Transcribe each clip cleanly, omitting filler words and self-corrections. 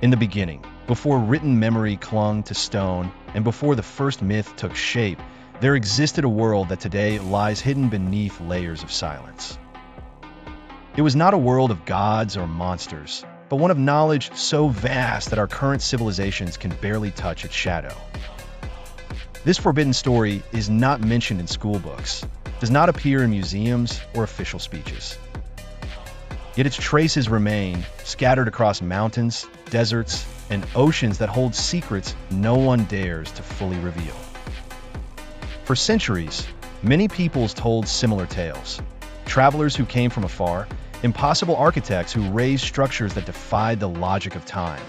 In the beginning, before written memory clung to stone, and before the first myth took shape, there existed a world that today lies hidden beneath layers of silence. It was not a world of gods or monsters, but one of knowledge so vast that our current civilizations can barely touch its shadow. This forbidden story is not mentioned in school books, does not appear in museums or official speeches. Yet its traces remain, scattered across mountains, deserts, and oceans that hold secrets no one dares to fully reveal. For centuries, many peoples told similar tales. Travelers who came from afar, impossible architects who raised structures that defied the logic of time,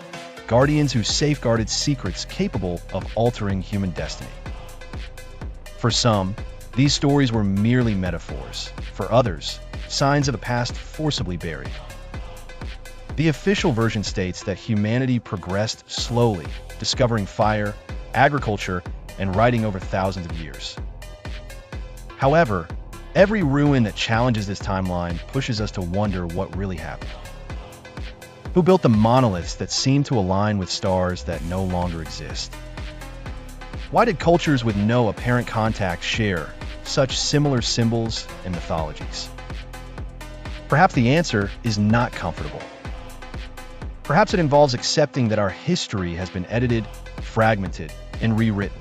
guardians who safeguarded secrets capable of altering human destiny. For some, these stories were merely metaphors. For others, signs of a past forcibly buried. The official version states that humanity progressed slowly, discovering fire, agriculture, and writing over thousands of years. However, every ruin that challenges this timeline pushes us to wonder what really happened. Who built the monoliths that seem to align with stars that no longer exist? Why did cultures with no apparent contact share such similar symbols and mythologies? Perhaps the answer is not comfortable. Perhaps it involves accepting that our history has been edited, fragmented, and rewritten.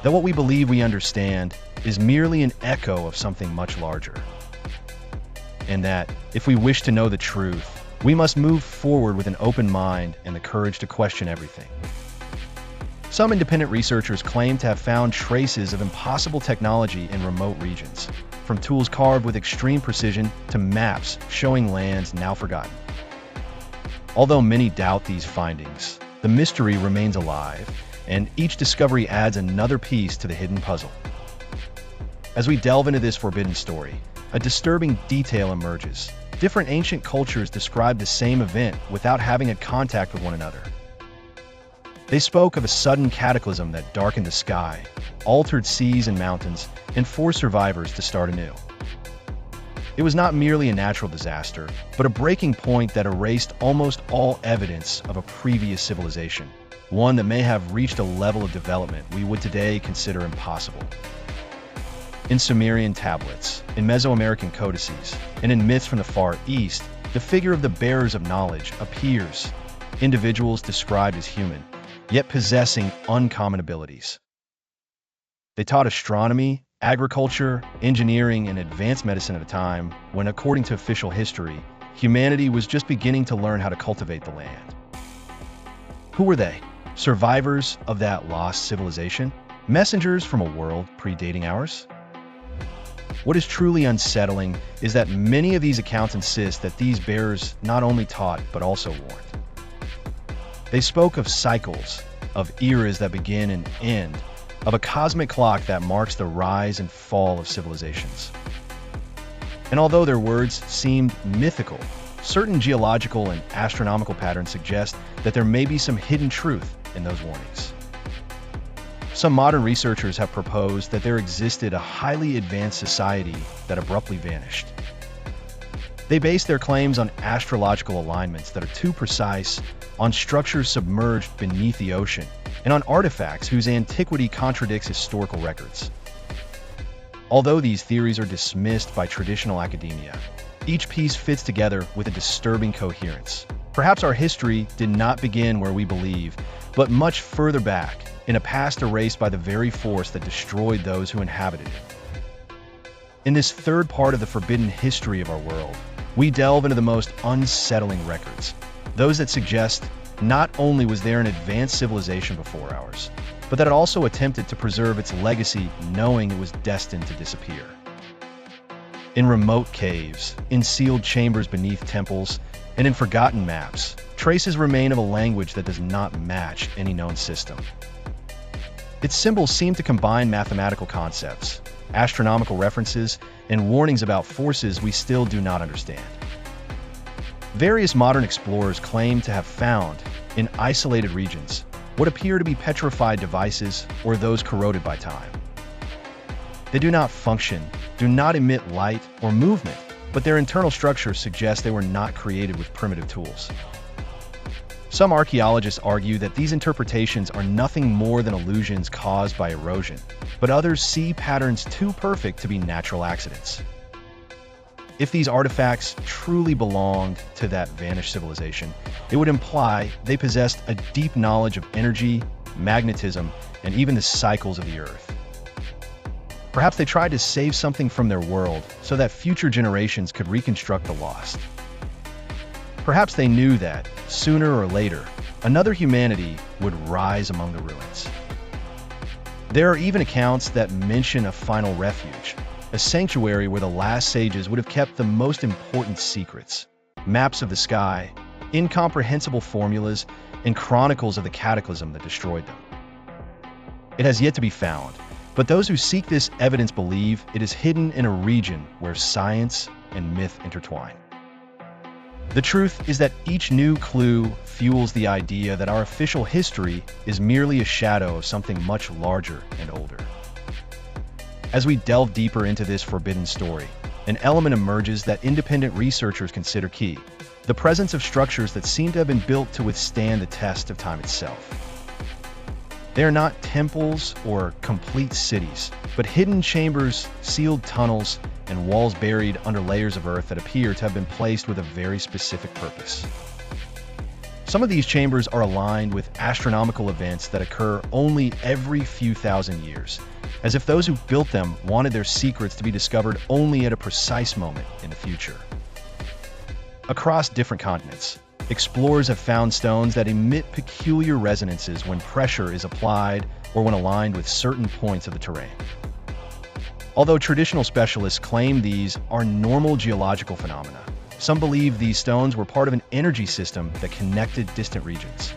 That what we believe we understand is merely an echo of something much larger. And that, if we wish to know the truth, we must move forward with an open mind and the courage to question everything. Some independent researchers claim to have found traces of impossible technology in remote regions, from tools carved with extreme precision to maps showing lands now forgotten. Although many doubt these findings, the mystery remains alive, and each discovery adds another piece to the hidden puzzle. As we delve into this forbidden story, a disturbing detail emerges. Different ancient cultures describe the same event without having a contact with one another. They spoke of a sudden cataclysm that darkened the sky, altered seas and mountains, and forced survivors to start anew. It was not merely a natural disaster, but a breaking point that erased almost all evidence of a previous civilization, one that may have reached a level of development we would today consider impossible. In Sumerian tablets, in Mesoamerican codices, and in myths from the Far East, the figure of the bearers of knowledge appears, individuals described as human, yet possessing uncommon abilities. They taught astronomy, agriculture, engineering, and advanced medicine at a time when, according to official history, humanity was just beginning to learn how to cultivate the land. Who were they? Survivors of that lost civilization? Messengers from a world predating ours? What is truly unsettling is that many of these accounts insist that these bearers not only taught, but also warned. They spoke of cycles, of eras that begin and end, of a cosmic clock that marks the rise and fall of civilizations. And although their words seemed mythical, certain geological and astronomical patterns suggest that there may be some hidden truth in those warnings. Some modern researchers have proposed that there existed a highly advanced society that abruptly vanished. They base their claims on astrological alignments that are too precise, on structures submerged beneath the ocean, and on artifacts whose antiquity contradicts historical records. Although these theories are dismissed by traditional academia, each piece fits together with a disturbing coherence. Perhaps our history did not begin where we believe, but much further back, in a past erased by the very force that destroyed those who inhabited it. In this third part of the forbidden history of our world, we delve into the most unsettling records, those that suggest not only was there an advanced civilization before ours, but that it also attempted to preserve its legacy knowing it was destined to disappear. In remote caves, in sealed chambers beneath temples, and in forgotten maps, traces remain of a language that does not match any known system. Its symbols seem to combine mathematical concepts, astronomical references, and warnings about forces we still do not understand. Various modern explorers claim to have found, in isolated regions, what appear to be petrified devices or those corroded by time. They do not function, do not emit light or movement, but their internal structures suggest they were not created with primitive tools. Some archaeologists argue that these interpretations are nothing more than illusions caused by erosion, but others see patterns too perfect to be natural accidents. If these artifacts truly belonged to that vanished civilization, it would imply they possessed a deep knowledge of energy, magnetism, and even the cycles of the Earth. Perhaps they tried to save something from their world so that future generations could reconstruct the lost. Perhaps they knew that, sooner or later, another humanity would rise among the ruins. There are even accounts that mention a final refuge, a sanctuary where the last sages would have kept the most important secrets, maps of the sky, incomprehensible formulas, and chronicles of the cataclysm that destroyed them. It has yet to be found, but those who seek this evidence believe it is hidden in a region where science and myth intertwine. The truth is that each new clue fuels the idea that our official history is merely a shadow of something much larger and older. As we delve deeper into this forbidden story, an element emerges that independent researchers consider key: the presence of structures that seem to have been built to withstand the test of time itself. They are not temples or complete cities, but hidden chambers, sealed tunnels, and walls buried under layers of earth that appear to have been placed with a very specific purpose. Some of these chambers are aligned with astronomical events that occur only every few thousand years, as if those who built them wanted their secrets to be discovered only at a precise moment in the future. Across different continents, explorers have found stones that emit peculiar resonances when pressure is applied or when aligned with certain points of the terrain. Although traditional specialists claim these are normal geological phenomena, some believe these stones were part of an energy system that connected distant regions.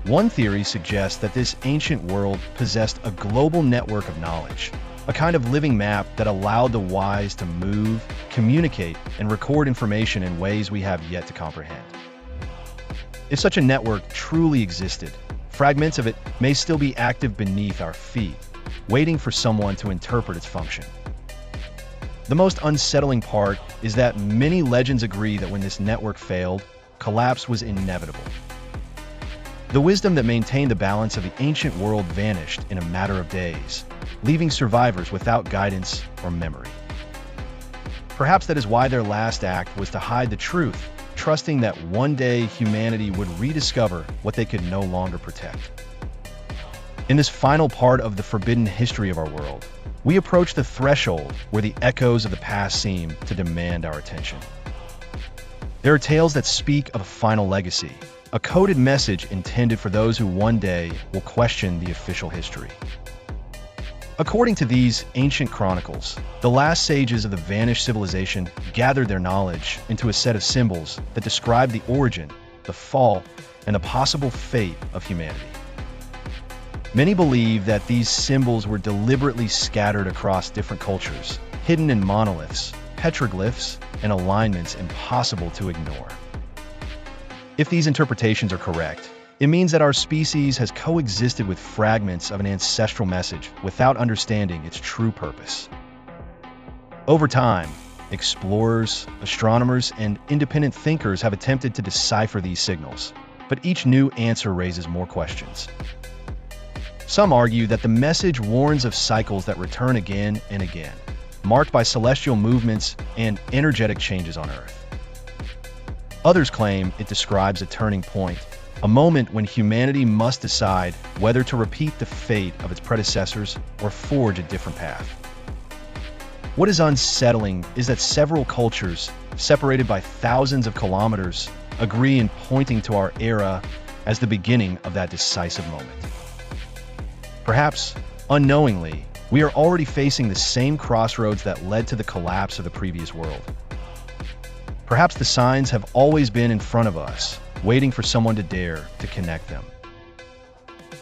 One theory suggests that this ancient world possessed a global network of knowledge, a kind of living map that allowed the wise to move, communicate, and record information in ways we have yet to comprehend. If such a network truly existed, fragments of it may still be active beneath our feet, waiting for someone to interpret its function. The most unsettling part is that many legends agree that when this network failed, collapse was inevitable. The wisdom that maintained the balance of the ancient world vanished in a matter of days, leaving survivors without guidance or memory. Perhaps that is why their last act was to hide the truth, trusting that one day humanity would rediscover what they could no longer protect. In this final part of the forbidden history of our world, we approach the threshold where the echoes of the past seem to demand our attention. There are tales that speak of a final legacy, a coded message intended for those who one day will question the official history. According to these ancient chronicles, the last sages of the vanished civilization gathered their knowledge into a set of symbols that describe the origin, the fall, and the possible fate of humanity. Many believe that these symbols were deliberately scattered across different cultures, hidden in monoliths, petroglyphs, and alignments impossible to ignore. If these interpretations are correct, it means that our species has coexisted with fragments of an ancestral message without understanding its true purpose. Over time, explorers, astronomers, and independent thinkers have attempted to decipher these signals, but each new answer raises more questions. Some argue that the message warns of cycles that return again and again, marked by celestial movements and energetic changes on Earth. Others claim it describes a turning point, a moment when humanity must decide whether to repeat the fate of its predecessors or forge a different path. What is unsettling is that several cultures, separated by thousands of kilometers, agree in pointing to our era as the beginning of that decisive moment. Perhaps, unknowingly, we are already facing the same crossroads that led to the collapse of the previous world. Perhaps the signs have always been in front of us, waiting for someone to dare to connect them.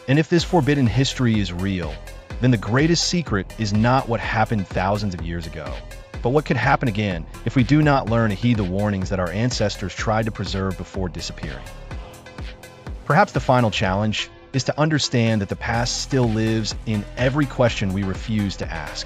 And if this forbidden history is real, then the greatest secret is not what happened thousands of years ago, but what could happen again if we do not learn to heed the warnings that our ancestors tried to preserve before disappearing. Perhaps the final challenge is to understand that the past still lives in every question we refuse to ask.